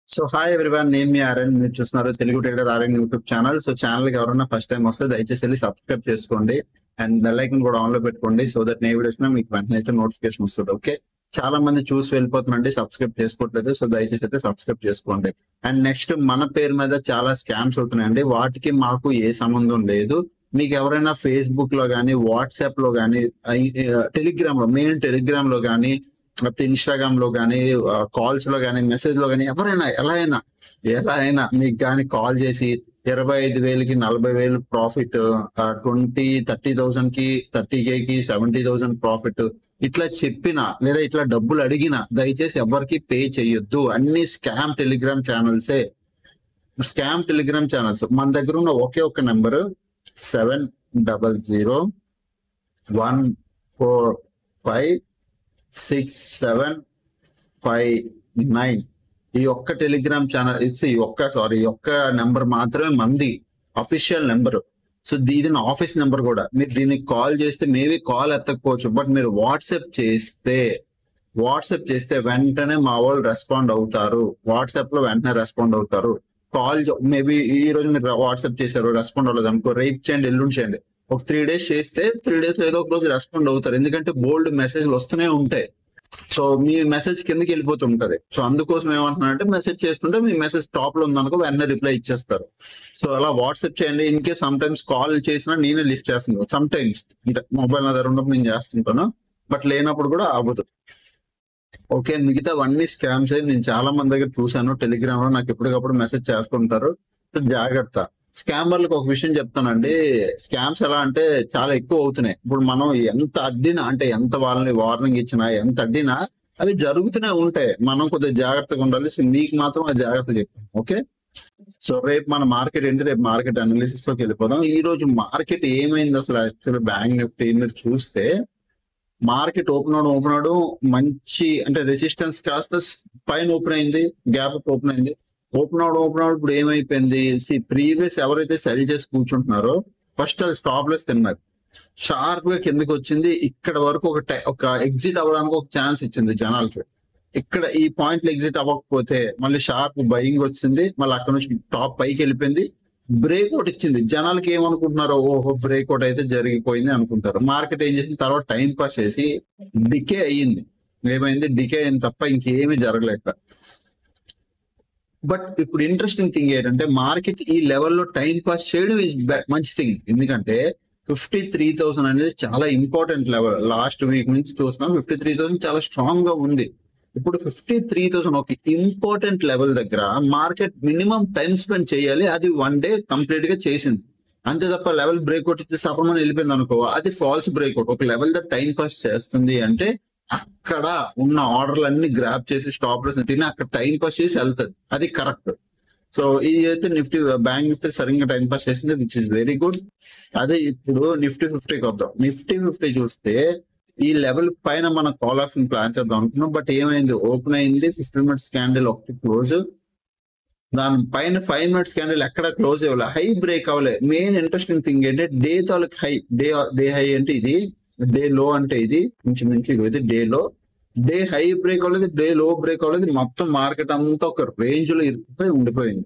So hi everyone, నేను మీ RN. మీరు చూస్తున్నారు Telugu trader RN YouTube channel. So channel కి ఎవరైనా ఫస్ట్ టైం వస్తే దయచేసి వెళ్ళి సబ్స్క్రైబ్ చేసుకోండి అండ్ బెల్ ఐకన్ కూడా ఆన్ లో పెట్టుకోండి. సో దట్ నేను వీడియోస్ మీకు వెంటనే అయితే నోటిఫికేషన్ వస్తుంది. ఓకే, చాలా మంది చూసి వెళ్ళిపోతుందండి, సబ్స్క్రైబ్ చేసుకోవట్లేదు. సో దయచేసి అయితే సబ్స్క్రైబ్ చేసుకోండి. అండ్ నెక్స్ట్, మన పేరు మీద చాలా స్కామ్స్ అవుతున్నాయండి. వాటికి మాకు ఏ సంబంధం లేదు. మీకు ఎవరైనా ఫేస్బుక్ లో కానీ, వాట్సాప్ లో కానీ, టెలిగ్రామ్ లో, మెయిన్ టెలిగ్రామ్ లో కానీ, లేకపోతే ఇన్స్టాగ్రామ్ లో కానీ, కాల్స్ లో కానీ, మెసేజ్ లో కానీ, ఎవరైనా ఎలా అయినా మీకు కానీ కాల్ చేసి 25,000కి 40,000 ప్రాఫిట్, 30,000 కి 30K 70,000 ప్రాఫిట్ ఇట్లా చెప్పినా, లేదా ఇట్లా డబ్బులు అడిగినా దయచేసి ఎవరికి పే చేయొద్దు. అన్ని స్కామ్ టెలిగ్రామ్ ఛానల్సే. మన దగ్గర ఉన్న ఒకే ఒక నెంబర్ 700014567559. ఈ ఒక్క టెలిగ్రామ్ ఛానల్ ఈ ఒక్క నెంబర్ మాత్రమే మంది అఫీషియల్ నెంబర్. సో ఇది నా ఆఫీస్ నెంబర్ కూడా. మీరు దీనికి కాల్ చేస్తే మేబీ కాల్ ఎత్తకపోవచ్చు, బట్ మీరు వాట్సాప్ చేస్తే వెంటనే మా వాళ్ళు రెస్పాండ్ అవుతారు. వాట్సాప్ లో వెంటనే రెస్పాండ్ అవుతారు. కాల్ మేబీ ఈ రోజు మీరు వాట్సాప్ చేశారు, రెస్పాండ్ అవ్వలేదు అనుకో, రేపు చేయండి, ఎల్లుండి చేయండి, ఒక 3 days చేస్తే 3 days ఏదో ఒక రోజు రెస్పాండ్ అవుతారు. ఎందుకంటే బోల్డ్ మెసేజ్లు వస్తూనే ఉంటాయి. సో మీ మెసేజ్ కిందకి వెళ్ళిపోతుంటది. సో అందుకోసం ఏమంటున్నానంటే, మెసేజ్ చేస్తుంటే మీ మెసేజ్ టాప్ లో ఉందనుకో వెంటనే రిప్లై ఇచ్చేస్తారు. సో అలా వాట్సాప్ చేయండి. In case some times call చేసినా నేనే లిఫ్ట్ చేస్తున్నాను. సమ్ టైమ్స్ అంటే మొబైల్ నా దగ్గర ఉన్నప్పుడు నేను చేస్తుంటాను, బట్ లేనప్పుడు కూడా అవ్వదు. ఓకే, మిగతావన్నీ స్కామ్స్. నేను చాలా మంది దగ్గర చూసాను, టెలిగ్రామ్ లో నాకు ఎప్పటికప్పుడు మెసేజ్ చేస్తుంటారు. సో జాగ్రత్త. స్కామర్లకు ఒక విషయం చెప్తానండి, స్కామ్స్ ఎలా అంటే చాలా ఎక్కువ అవుతున్నాయి. ఇప్పుడు మనం ఎంత అడ్డినా, అంటే ఎంత వాళ్ళని వార్నింగ్ ఇచ్చినా, ఎంత అడ్డినా అవి జరుగుతూనే ఉంటాయి. మనం కొద్దిగా జాగ్రత్తగా ఉండాలి. సో మీకు మాత్రం ఆ జాగ్రత్త చెప్తాను. ఓకే, సో రేపు మన మార్కెట్ ఏంటి, రేపు మార్కెట్ అనాలిసిస్ లోకి వెళ్ళిపోదాం. ఈ రోజు మార్కెట్ ఏమైంది అసలు? యాక్చువల్లీ బ్యాంక్ నిఫ్టీ మీరు చూస్తే, మార్కెట్ ఓపెన్ అవడం మంచి, అంటే రెసిస్టెన్స్ కాస్త పైన ఓపెన్ అయింది, గ్యాప్ ఓపెన్ అయింది. ఓపెన్ అవడం ఇప్పుడు ఏమైపోయింది, ప్రీవియస్ ఎవరైతే సెల్ చేసి కూర్చుంటున్నారో ఫస్ట్ అది స్టాప్ లెస్ తిన్నారు, షార్ప్ గా కిందకి వచ్చింది. ఇక్కడ వరకు ఒక ఎగ్జిట్ అవ్వడానికి ఒక ఛాన్స్ ఇచ్చింది జనాలకి. ఇక్కడ ఈ పాయింట్ లో ఎగ్జిట్ అవ్వకపోతే మళ్ళీ షార్ప్ బయింగ్ వచ్చింది, మళ్ళీ అక్కడ నుంచి టాప్ పైకి వెళ్ళిపోయింది, బ్రేక్అవుట్ ఇచ్చింది. జనాలకి ఏమనుకుంటున్నారు, ఓహో బ్రేక్అవుట్ అయితే జరిగిపోయింది అనుకుంటారు. మార్కెట్ ఏం చేసింది, తర్వాత టైం పాస్ చేసి డికే అయ్యింది. ఏమైంది, డికే అయింది తప్ప ఇంకేమీ జరగలేక. బట్ ఇప్పుడు ఇంట్రెస్టింగ్ థింగ్ ఏంటంటే, మార్కెట్ ఈ లెవెల్లో టైం పాస్ చేయడం ఇస్ మంచి థింగ్. ఎందుకంటే 53,000 అనేది చాలా ఇంపార్టెంట్ లెవెల్. లాస్ట్ వీక్ నుంచి చూస్తున్నాం 53,000 చాలా స్ట్రాంగ్ గా ఉంది. ఇప్పుడు 53,000 ఒక ఇంపార్టెంట్ లెవెల్ దగ్గర మార్కెట్ మినిమం టైం స్పెండ్ చేయాలి. అది 1 day కంప్లీట్ గా చేసింది. అంతే తప్ప లెవెల్ బ్రేక్అవుట్ ఇచ్చి సపరమని వెళ్ళిపోయింది అనుకో, అది ఫాల్స్ బ్రేక్అవుట్. ఒక లెవెల్ ద టైం పాస్ చేస్తుంది అంటే అక్కడ ఉన్న ఆర్డర్లన్నీ గ్రాప్ చేసి స్టాప్ లాస్ తిని అక్కడ టైం పాస్ చేసి వెళ్తుంది, అది కరెక్ట్. సో ఇది అయితే నిఫ్టీ, బ్యాంక్ నిఫ్టీ సరిగ్గా టైం పాస్ చేసింది, విచ్ ఇస్ వెరీ గుడ్. అదే ఇప్పుడు నిఫ్టీ 50కి వద్దాం. నిఫ్టీ 50 చూస్తే ఈ లెవెల్ పైన మనం కాల్ ఆప్షన్ ప్లాన్ చేద్దాం అనుకున్నాం, బట్ ఏమైంది, ఓపెన్ అయింది 15 minutes క్యాండిల్ ఒకటి క్లోజ్, దాని పైన 5 minutes క్యాండిల్ ఎక్కడ క్లోజ్ అవ్వలే, హై బ్రేక్ అవ్వలే. మెయిన్ ఇంట్రెస్టింగ్ థింగ్ ఏంటంటే, డే తాలూకు హై, డే హై అంటే ఇది, డే లో అంటే ఇది, మించి ఇది డే లో, డే హై బ్రేక్ అవ్వలేదు, డే లో బ్రేక్ అవ్వలేదు. మొత్తం మార్కెట్ అంతా ఒక రేంజ్ లో ఇరుక్కుపోయి ఉండిపోయింది.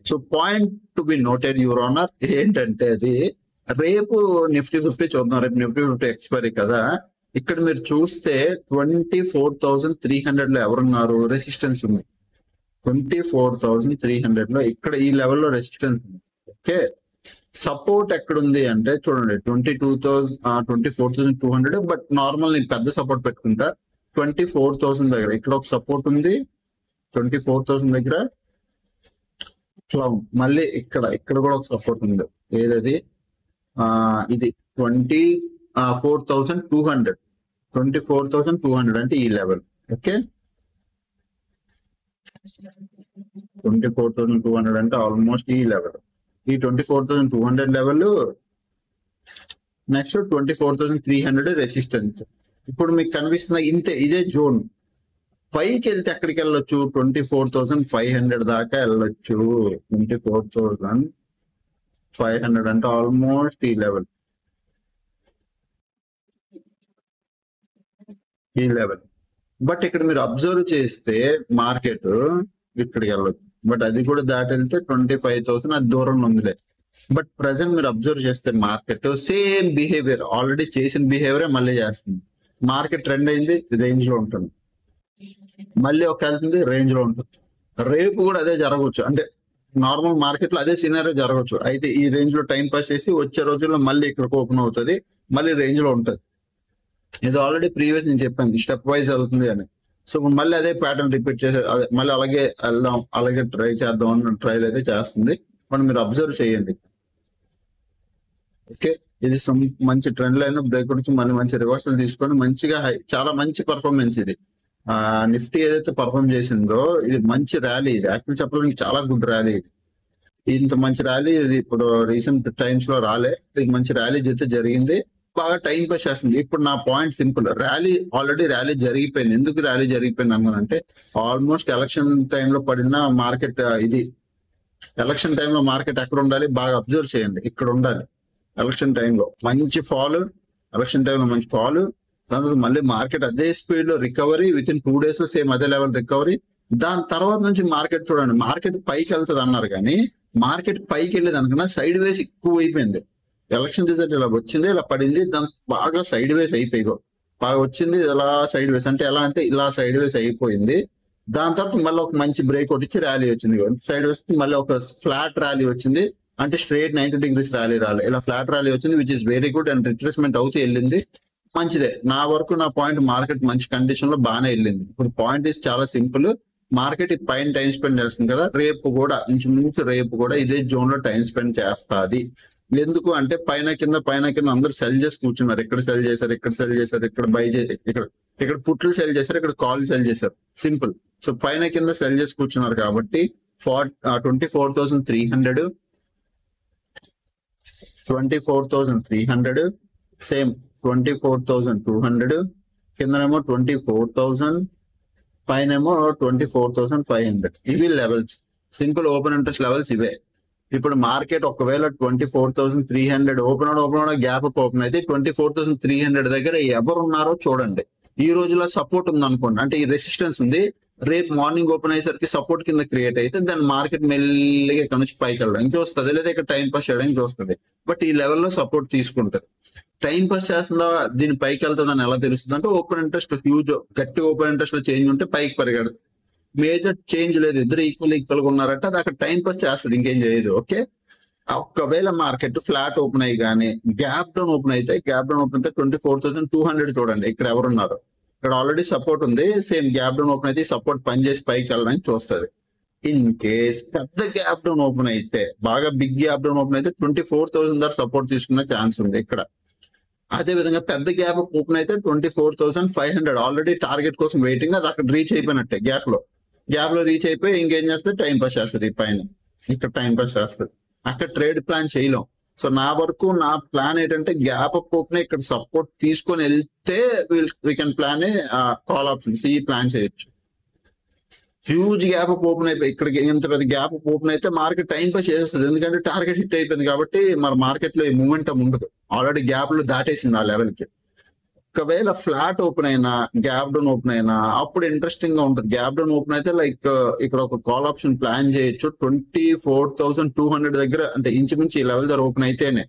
So point to be noted your honour ఏంటంటే, అది రేపు నిఫ్టీ 50 చూద్దాం. రేపు నిఫ్టీ 50 ఎక్స్పైరీ కదా. ఇక్కడ మీరు చూస్తే 24,300 లో ఎవరున్నారు, రెసిస్టెన్స్ ఉంది. 24,300 లో ఇక్కడ ఈ లెవెల్లో రెసిస్టెన్స్ ఉంది. ఓకే, సపోర్ట్ ఎక్కడుంది అంటే చూడండి, 24,200. బట్ నార్మల్ నేను పెద్ద సపోర్ట్ పెట్టుకుంటా 24,000 దగ్గర. ఇక్కడ ఒక సపోర్ట్ ఉంది 24,000 దగ్గర. మళ్ళీ ఇక్కడ కూడా ఒక సపోర్ట్ ఉంది. ఏదది, ఇది 24,200. 24,200 అంటే ఈ లెవెల్. ఓకే, 24,200 అంటే ఆల్మోస్ట్ ఈ లెవెల్. ఈ 24,200 లెవెల్, నెక్స్ట్ 24,300 రెసిస్టెన్స్. ఇప్పుడు మీకు కనిపిస్తుంది ఇంతే, ఇదే జోన్. పైకి వెళ్తే ఎక్కడికి వెళ్ళొచ్చు, 24,500 దాకా వెళ్ళొచ్చు. 24,500 అంటే ఆల్మోస్ట్ ఈ లెవెల్. బట్ ఇక్కడ మీరు అబ్జర్వ్ చేస్తే మార్కెట్ ఇక్కడికి వెళ్ళొచ్చు. బట్ అది కూడా దాటి వెళ్తే 25,000 అది దూరంలో ఉందిలే. బట్ ప్రజెంట్ మీరు అబ్జర్వ్ చేస్తే మార్కెట్ సేమ్ బిహేవియర్, ఆల్రెడీ చేసిన బిహేవియరే మళ్ళీ చేస్తుంది. మార్కెట్ ట్రెండ్ అయింది, రేంజ్ లో ఉంటుంది, మళ్ళీ ఒక వెళ్తుంది, రేంజ్ లో ఉంటుంది. రేపు కూడా అదే జరగవచ్చు. అంటే నార్మల్ మార్కెట్ లో అదే సినారియో జరగవచ్చు. అయితే ఈ రేంజ్ లో టైం పాస్ చేసి వచ్చే రోజుల్లో మళ్ళీ ఇక్కడికి ఓపెన్ అవుతుంది, మళ్ళీ రేంజ్ లో ఉంటుంది. ఇది ఆల్రెడీ ప్రీవియస్ నేను చెప్పాను స్టెప్ వైజ్ వెళ్తుంది అని. సో ఇప్పుడు మళ్ళీ అదే ప్యాటర్న్ రిపీట్ చేసే అదే మళ్ళీ అలాగే వెళ్దాం, అలాగే ట్రై చేద్దాం అన్న ట్రైల్ అయితే చేస్తుంది. మనం మీరు అబ్జర్వ్ చేయండి. ఓకే, ఇది మంచి ట్రెండ్ లైన్ బ్రేక్ నుంచి మళ్ళీ మంచి రివర్సల్ తీసుకొని మంచిగా చాలా మంచి పర్ఫార్మెన్స్ ఇది. నిఫ్టీ ఏదైతే పర్ఫార్మ్ చేసిందో ఇది మంచి ర్యాలీ. ఇది యాక్చువల్ చెప్పాలంటే చాలా గుడ్ ర్యాలీ. ఇంత మంచి ర్యాలీ ఇది ఇప్పుడు రీసెంట్ టైమ్స్ లో రాలే. ఇది మంచి ర్యాలీ అయితే జరిగింది, బాగా టైం పాస్ చేస్తుంది. ఇప్పుడు నా point simple, rally already rally జరిగిపోయింది. ఎందుకు ర్యాలీ జరిగిపోయింది అన్నానంటే ఆల్మోస్ట్ ఎలక్షన్ టైంలో పడిన మార్కెట్ ఇది. ఎలక్షన్ టైంలో మార్కెట్ ఎక్కడ ఉండాలి బాగా అబ్జర్వ్ చేయండి, ఇక్కడ ఉండాలి. ఎలక్షన్ టైంలో మంచి ఫాల్, ఎలక్షన్ టైంలో మంచి ఫాల్, దాని తర్వాత మళ్ళీ మార్కెట్ అదే స్పీడ్ లో రికవరీ, విత్ ఇన్ 2 days లో సేమ్ అదే లెవెల్ రికవరీ. దాని తర్వాత నుంచి మార్కెట్ చూడండి, మార్కెట్ పైకి వెళ్తుంది అన్నారు కానీ మార్కెట్ పైకి వెళ్ళేది అనుకున్నా సైడ్ వేస్ ఎక్కువ అయిపోయింది. ఎలక్షన్ రిజల్ట్ ఇలా వచ్చింది, ఇలా పడింది, దాని బాగా సైడ్ వేస్ అయిపోయి బాగా వచ్చింది. ఇలా సైడ్ వేస్ అంటే ఎలా అంటే ఇలా సైడ్ వేస్ అయిపోయింది. దాని తర్వాత మళ్ళీ ఒక మంచి బ్రేక్ ఒకటి ఇచ్చి ర్యాలీ వచ్చింది, సైడ్ వేస్ మళ్ళీ ఒక ఫ్లాట్ ర్యాలీ వచ్చింది. అంటే స్ట్రేట్ 90 degrees ర్యాలీ రాలే, ఇలా ఫ్లాట్ ర్యాలీ వచ్చింది, which is very good. And retracement అవుతూ వెళ్ళింది, మంచిదే. నా వరకు నా పాయింట్ మార్కెట్ మంచి కండిషన్ లో బాగానే వెళ్ళింది. ఇప్పుడు పాయింట్ ఇస్ చాలా సింపుల్, మార్కెట్ పైన టైం స్పెండ్ చేస్తుంది కదా, రేపు కూడా ఇంచుమించు రేపు కూడా ఇదే జోన్ లో టైం స్పెండ్ చేస్తుంది. ఎందుకు అంటే పైన కింద అందరూ సెల్ చేసి కూర్చున్నారు. ఇక్కడ సెల్ చేశారు, ఇక్కడ సెల్ చేశారు, ఇక్కడ బై చేశారు, ఇక్కడ పుట్లు సెల్ చేశారు, ఇక్కడ కాల్ సెల్ చేశారు, సింపుల్. సో పైన కింద సెల్ చేసి కూర్చున్నారు కాబట్టి 24,300, 24,300, సేమ్ 24,200, కిందనేమో 24,000, పైనేమో 24,500. ఇవి levels, simple open interest levels ఇవే. ఇప్పుడు మార్కెట్ ఒకవేళ 24,300 ఓపెన్ గ్యాప్ ఓపెన్ అయితే 24,300 దగ్గర ఎవరు ఉన్నారో చూడండి. ఈ రోజులో సపోర్ట్ ఉంది అనుకోండి, అంటే ఈ రెసిస్టెన్స్ ఉంది, రేపు మార్నింగ్ ఓపెన్ అయ్యేసరికి సపోర్ట్ కింద క్రియేట్ అయితే దాని మార్కెట్ మెల్లిగా ఇక్కడ నుంచి పైకి వెళ్ళడానికి వస్తుంది, లేదా ఇక్కడ టైం పాస్ చేయడానికి వస్తుంది. బట్ ఈ లెవెల్లో సపోర్ట్ తీసుకుంటుంది. టైం పాస్ చేస్తుందా, దీని పైకి వెళ్తుందని ఎలా తెలుస్తుంది అంటే ఓపెన్ ఇంట్రెస్ట్ హ్యూజ్ గట్టి ఓపెన్ ఇంట్రెస్ట్ లో చేంజ్ ఉంటే పైకి పరిగెడదు. మేజర్ చేంజ్ లేదు, ఇద్దరు ఈక్వల్ గా ఉన్నారంటే అది అక్కడ టైం పాస్ చేస్తుంది, ఇంకేం చేయదు. ఓకే, ఒకవేళ మార్కెట్ ఫ్లాట్ ఓపెన్ అయ్యి కానీ గ్యాప్ డౌన్ ఓపెన్ అయితే 24,200 చూడండి, ఇక్కడ ఎవరున్నారు, ఇక్కడ ఆల్రెడీ సపోర్ట్ ఉంది. సేమ్ గ్యాప్ డౌన్ ఓపెన్ అయితే సపోర్ట్ పనిచేసి పైకి వెళ్ళడానికి చూస్తుంది. ఇన్ కేస్ పెద్ద గ్యాప్ డౌన్ ఓపెన్ అయితే, బాగా బిగ్ గ్యాప్ డౌన్ ఓపెన్ అయితే 24,000 దాకా సపోర్ట్ తీసుకునే ఛాన్స్ ఉంది ఇక్కడ. అదే విధంగా పెద్ద గ్యాప్ ఓపెన్ అయితే 24,500 ఆల్రెడీ టార్గెట్ కోసం వెయిటింగ్, అది అక్కడ రీచ్ అయిపోయినట్టే. గ్యాప్ లో రీచ్ అయిపోయి ఇంకేం చేస్తుంది, టైం పాస్ చేస్తుంది. పైన ఇక్కడ టైం పాస్ చేస్తుంది, అక్కడ ట్రేడ్ ప్లాన్ చేయలేం. సో నా వరకు నా ప్లాన్ ఏంటంటే గ్యాప్ అప్ ఓపెన్ ఇక్కడ సపోర్ట్ తీసుకొని వెళ్తే we can plan call options ఈ ప్లాన్ చేయొచ్చు. హ్యూజ్ గ్యాప్ అప్ ఓపెన్ అయిపోయి ఇక్కడికి ఇంత పెద్ద గ్యాప్ అప్ ఓపెన్ అయితే మార్కెట్ టైం పాస్ చేస్తుంది, ఎందుకంటే టార్గెట్ హిట్ అయిపోయింది కాబట్టి మరి మార్కెట్ లో ఈ మూమెంటం ఉండదు, ఆల్రెడీ గ్యాప్ లో దాటేసింది ఆ లెవెల్ కి. ఒకవేళ ఫ్లాట్ ఓపెన్ అయినా గ్యాప్ డౌన్ ఓపెన్ అయినా అప్పుడు ఇంట్రెస్టింగ్ గా ఉంటుంది. గ్యాప్ డౌన్ ఓపెన్ అయితే లైక్ ఇక్కడ ఒక కాల్ ఆప్షన్ ప్లాన్ చేయొచ్చు 24,200 దగ్గర, అంటే ఇంచుమించు ఈ లెవెల్ దగ్గర ఓపెన్ అయితేనే.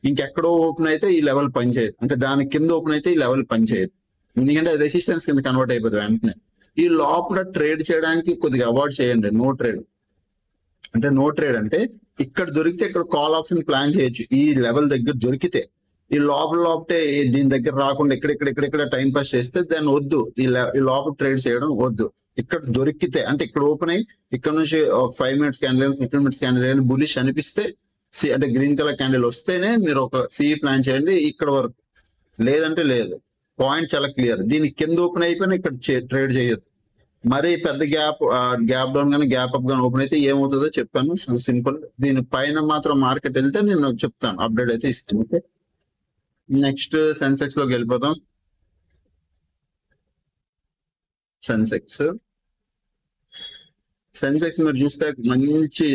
ఇంకెక్కడో ఓపెన్ అయితే ఈ లెవెల్ పనిచేయదు, అంటే దాని కింద ఓపెన్ అయితే ఈ లెవెల్ పనిచేయదు, ఎందుకంటే అది రెసిస్టెన్స్ కింద కన్వర్ట్ అయిపోతుంది వెంటనే. ఈ లోపల ట్రేడ్ చేయడానికి కొద్దిగా అవాయిడ్ చేయండి, నో ట్రేడ్. అంటే నో ట్రేడ్ అంటే ఇక్కడ దొరికితే ఇక్కడ కాల్ ఆప్షన్ ప్లాన్ చేయొచ్చు, ఈ లెవెల్ దగ్గర దొరికితే. ఈ లోపటే దీని దగ్గర రాకుండా ఇక్కడ టైం పాస్ చేస్తే దాన్ని వద్దు, ఈ లోపల ట్రేడ్ చేయడం వద్దు. ఇక్కడ దొరికితే అంటే ఇక్కడ ఓపెన్ అయ్యి ఇక్కడ నుంచి ఒక 5 minutes candle 15 minutes candle bullish అనిపిస్తే అంటే గ్రీన్ కలర్ క్యాండిల్ వస్తేనే మీరు ఒక సిఈ ప్లాన్ చేయండి ఇక్కడ వరకు, లేదంటే లేదు. పాయింట్ చాలా క్లియర్. దీని కింద ఓపెన్ అయిపోయినా ఇక్కడ ట్రేడ్ చేయొద్దు. మరి పెద్ద గ్యాప్ డౌన్ కానీ గ్యాప్ అప్ కానీ ఓపెన్ అయితే ఏమవుతుందో చెప్పాను, సింపుల్. దీని పైన మాత్రం మార్కెట్ వెళ్తే నేను చెప్తాను, అప్డేట్ అయితే ఇస్తాను. ఓకే, నెక్స్ట్ సెన్సెక్స్ లోకి వెళ్ళిపోతాం. సెన్సెక్స్ మీరు చూస్తే మంచి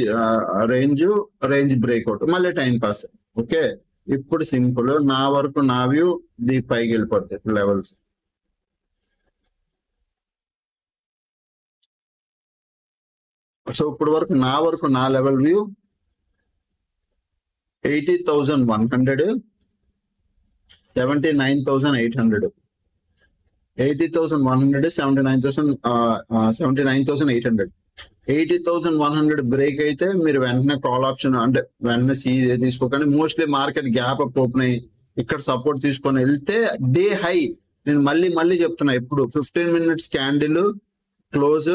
రేంజ్ బ్రేక్అవుట్, మళ్ళీ టైం పాస్. ఓకే, ఇప్పుడు సింపుల్ నా వరకు నా వ్యూ ది పైకి వెళ్ళిపోతాయి లెవెల్స్. సో ఇప్పుడు వరకు నా లెవెల్ వ్యూ 80,100, 79,800, 80,100, 79,800. 80,100 బ్రేక్ అయితే మీరు వెంటనే కాల్ ఆప్షన్ అంటే వెంటనే తీసుకోకండి. Mostly market gap up open అయ్యి ఇక్కడ సపోర్ట్ తీసుకొని వెళ్తే డే హై, నేను మళ్ళీ చెప్తున్నా, ఇప్పుడు 15 minutes candle close,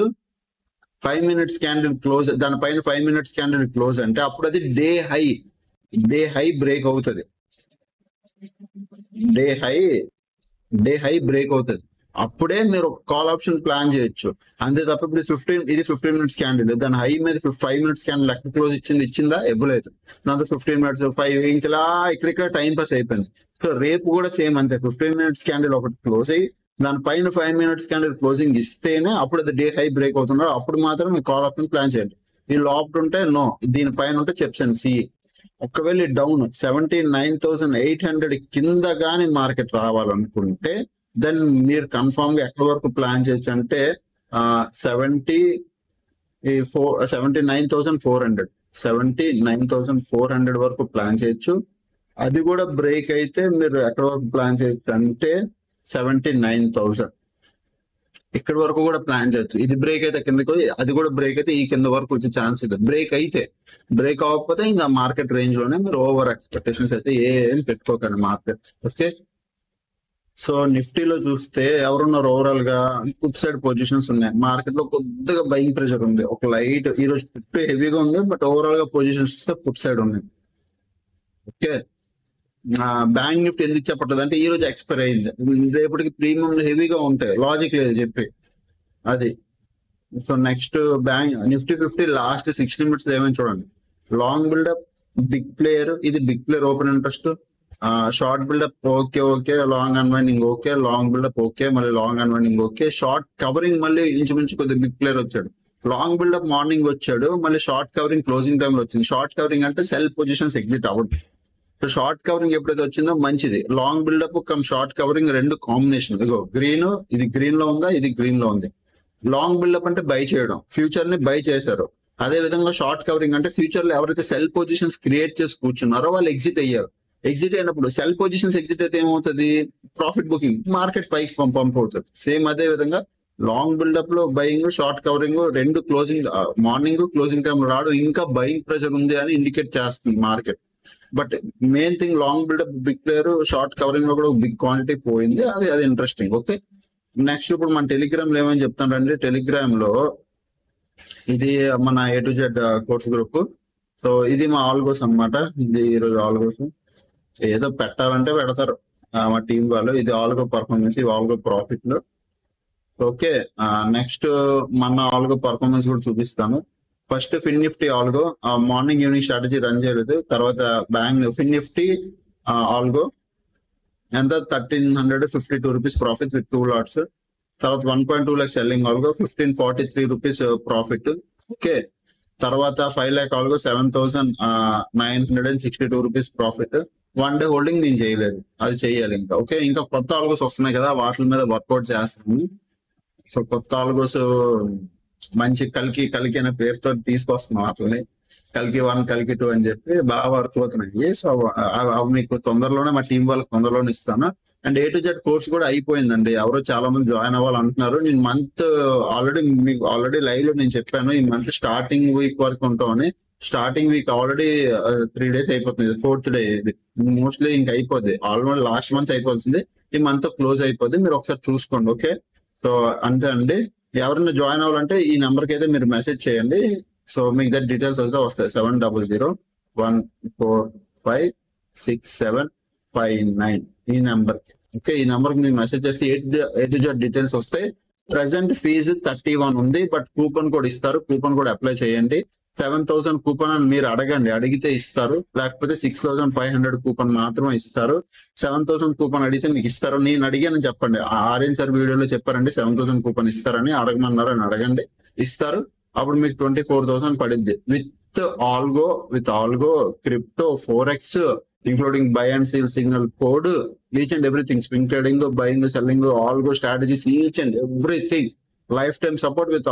5 minutes candle close, దానిపైన 5 minutes క్యాండిల్ క్లోజ్ అంటే అప్పుడు అది డే హై బ్రేక్ అవుతుంది. డే హై బ్రేక్ అవుతుంది. అప్పుడే మీరు కాల్ ఆప్షన్ ప్లాన్ చేయొచ్చు. అంతే తప్ప ఇప్పుడు 15 minutes క్యాండిల్, దాని హై మీద 5 minutes క్యాండిల్ ఎక్కడ క్లోజ్ ఇచ్చిందా? ఇవ్వలేదు. దాంతో 15 minutes 5 ఇంకలా ఇక్కడ టైం పాస్ అయిపోయింది. సో రేపు కూడా సేమ్ అంతే, 15 minutes క్యాండిల్ ఒకటి క్లోజ్ అయ్యి దానిపైన 5 minutes క్యాండిల్ క్లోజింగ్ ఇస్తేనే అప్పుడు అది డే హై బ్రేక్ అవుతున్నారు. అప్పుడు మాత్రం మీరు కాల్ ఆప్షన్ ప్లాన్ చేయండి. ఈ లాప్డ్ ఉంటే నో, దీనిపైన ఉంటే చెప్తాను సి. ఒకవేళ డౌన్ 79,800 కింద కానీ మార్కెట్ రావాలనుకుంటే దెన్ మీరు కన్ఫామ్ గా ఎక్కడి వరకు ప్లాన్ చేయొచ్చు అంటే 79,400 వరకు ప్లాన్ చేయొచ్చు. అది కూడా బ్రేక్ అయితే మీరు ఎక్కడి వరకు ప్లాన్ చేయొచ్చు అంటే 79,000 ఇక్కడ వరకు కూడా ప్లాన్ చేయొచ్చు. ఇది బ్రేక్ అయితే కిందకి, అది కూడా బ్రేక్ అయితే ఈ కింద వరకు వచ్చే ఛాన్స్ ఉంది. బ్రేక్ అవ్వకపోతే ఇంకా మార్కెట్ రేంజ్ లోనే మీరు ఓవర్ ఎక్స్పెక్టేషన్స్ అయితే ఏం పెట్టుకోకండి మార్కెట్. ఓకే, సో నిఫ్టీలో చూస్తే ఎవరున్నారు ఓవరాల్ గా పుట్ సైడ్ పొజిషన్స్ ఉన్నాయి. మార్కెట్ లో కొద్దిగా బయింగ్ ప్రెషర్ ఉంది, ఒక లైట్. ఈ రోజు పుట్ హెవీగా ఉంది, బట్ ఓవరాల్ గా పొజిషన్స్ చూస్తే పుట్ సైడ్ ఉన్నాయి. ఓకే, బ్యాంక్ నిఫ్టీ ఎందుకు చెప్పట్లేదు అంటే ఈ రోజు ఎక్స్పైర్ అయింది, రేపటికి ప్రీమియం హెవీగా ఉంటాయి, లాజిక్ లేదు చెప్పి అది. So next bank Nifty 50 last 60 minutes ఏమైనా చూడండి. లాంగ్ బిల్డప్ బిగ్ ప్లేయర్, ఇది big player open interest. Short buildup okay, long unwinding okay, long buildup okay, మళ్ళీ long unwinding okay, short covering మళ్ళీ ఇంచుమించు కొద్దిగా బిగ్ ప్లేయర్ వచ్చాడు. లాంగ్ బిల్డప్ మార్నింగ్ వచ్చాడు, మళ్ళీ షార్ట్ కవరింగ్ క్లోజింగ్ టైంలో వచ్చింది. షార్ట్ కవరింగ్ అంటే సెల్ పొజిషన్స్ ఎగ్జిట్ అవ్వదు. సో షార్ట్ కవరింగ్ ఎప్పుడైతే వచ్చిందో మంచిది. Long buildup come short covering రెండు కాంబినేషన్. ఇగో గ్రీన్, ఇది గ్రీన్ లో ఉందా, ఇది గ్రీన్ లో ఉంది. లాంగ్ బిల్డప్ అంటే బై చేయడం, ఫ్యూచర్ ని బై చేశారు. అదే విధంగా షార్ట్ కవరింగ్ అంటే ఫ్యూచర్ లో ఎవరైతే సెల్ పొజిషన్స్ క్రియేట్ చేసి కూర్చున్నారో వాళ్ళు ఎగ్జిట్ అయ్యారు. ఎగ్జిట్ అయినప్పుడు సెల్ పొజిషన్స్ ఎగ్జిట్ అయితే ఏమవుతుంది? ప్రాఫిట్ బుకింగ్, మార్కెట్ పైకి పంప్ అవుతుంది. సేమ్ అదే విధంగా లాంగ్ బిల్డప్ లో బయింగ్, షార్ట్ కవరింగ్ రెండు క్లోజింగ్ మార్నింగ్ క్లోజింగ్ టైం రాడు, ఇంకా బయింగ్ ప్రెషర్ ఉంది అని ఇండికేట్ చేస్తుంది market. But main thing long buildup big player, short covering లో కూడా బిగ్ క్వాంటిటీ పోయింది. అది ఇంట్రెస్టింగ్. ఓకే, నెక్స్ట్ ఇప్పుడు మన టెలిగ్రామ్ లో ఏమని చెప్తానంటే, టెలిగ్రామ్ లో ఇది మన A to Z course group. So ఇది మా ఆల్గోస్ అన్నమాట. ఇది ఈరోజు ఆల్గోస్ ఏదో పెట్టాలంటే పెడతారు మా టీం వాళ్ళు. ఇది ఆల్గో పర్ఫార్మెన్స్, ఇది ఆల్గో ప్రాఫిట్ లో. ఓకే, నెక్స్ట్ మన ఆల్గో పర్ఫార్మెన్స్ కూడా చూపిస్తాను. First fin Nifty algo morning evening strategy run చేయలేదు. తర్వాత బ్యాంక్ ఫిన్ నిఫ్టీ ఆల్గో ఎంత 1,352 రూపీస్ ప్రాఫిట్ విత్ 2 lots. తర్వాత 1.2 lakhs selling algo 1,543 rupees profit. Okay, తర్వాత 5 lakh algo 7,962 rupees profit. 1 day holding నేను చేయలేదు, అది చేయాలి ఇంకా. ఓకే, ఇంకా కొత్త ఆల్గోస్ వస్తున్నాయి కదా, వాటి మీద వర్కౌట్ చేస్తాను. సో కొత్త ఆల్గోస్ మంచి కల్కి అనే పేరుతో తీసుకొస్తున్నాం. అట్లనే కల్కి 1, కల్కి 2 అని చెప్పి బాగా వర్క్ అవుతున్నాయి. సో అవి మీకు తొందరలోనే మా టీం వాళ్ళకి తొందరలోనే ఇస్తాను. And A to Z course కూడా అయిపోయిందండి. ఎవరో చాలా మంది జాయిన్ అవ్వాలంటున్నారు. నేను మంత్ ఆల్రెడీ లైవ్ లో నేను చెప్పాను, ఈ మంత్ స్టార్టింగ్ వీక్ వరకు ఉంటామని. స్టార్టింగ్ వీక్ ఆల్రెడీ 3 days అయిపోతుంది, 4th day ఇది. మోస్ట్లీ ఇంకా అయిపోద్ది, ఆల్మోస్ట్ లాస్ట్ మంత్ అయిపోతుంది. ఈ మంత్ క్లోజ్ అయిపోద్ది, మీరు ఒకసారి చూసుకోండి. ఓకే, సో అంతే అండి. ఎవరైనా జాయిన్ అవ్వాలంటే ఈ నెంబర్కి అయితే మీరు మెసేజ్ చేయండి. సో మీకు దగ్గర డీటెయిల్స్ అయితే వస్తాయి. 7001456759 ఈ నెంబర్ కి. ఓకే, ఈ నెంబర్ కి మీరు మెసేజ్ చేస్తే A to Z డీటెయిల్స్ వస్తాయి. ప్రెసెంట్ ఫీజు 31 ఉంది, బట్ కూపన్ కోడ్ ఇస్తారు. కూపన్ కోడ్ అప్లై చేయండి. 7,000 కూపన్ అని మీరు అడిగితే ఇస్తారు. లేకపోతే 6,500 కూపన్ మాత్రమే ఇస్తారు. 7,000 కూపన్ అడిగితే మీకు ఇస్తారు. నేను అడిగాను చెప్పండి, ఆర్యన్ సార్ వీడియోలో చెప్పారండి 7,000 కూపన్ ఇస్తారని. అడగమన్నారు అని అడగండి, ఇస్తారు. అప్పుడు మీకు 24,000 పడింది with algo crypto forex including by and sale signal code, each and everything, swing trading, buying, selling, algo strategies, each and everything. Life time support with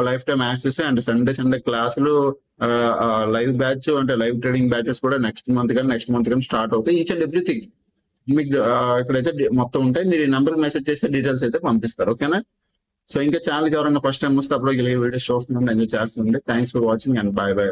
life time access and Sunday క్లాసులు, live batch అంటే live trading batches కూడా next month కానీ start అవుతాయి. Each and everything మీకు ఇక్కడైతే మొత్తం ఉంటాయి. మీరు ఈ నెంబర్ మెసేజ్ చేస్తే డీటెయిల్స్ అయితే పంపిస్తారు. ఓకేనా? సో ఇంకా ఛానల్కి ఎవరైనా ఫస్ట్ టైం వస్తే అప్పుడు వీడియోస్ చూస్తుండే ఎంజాయ్ చేస్తుండే. Thanks for watching and by by.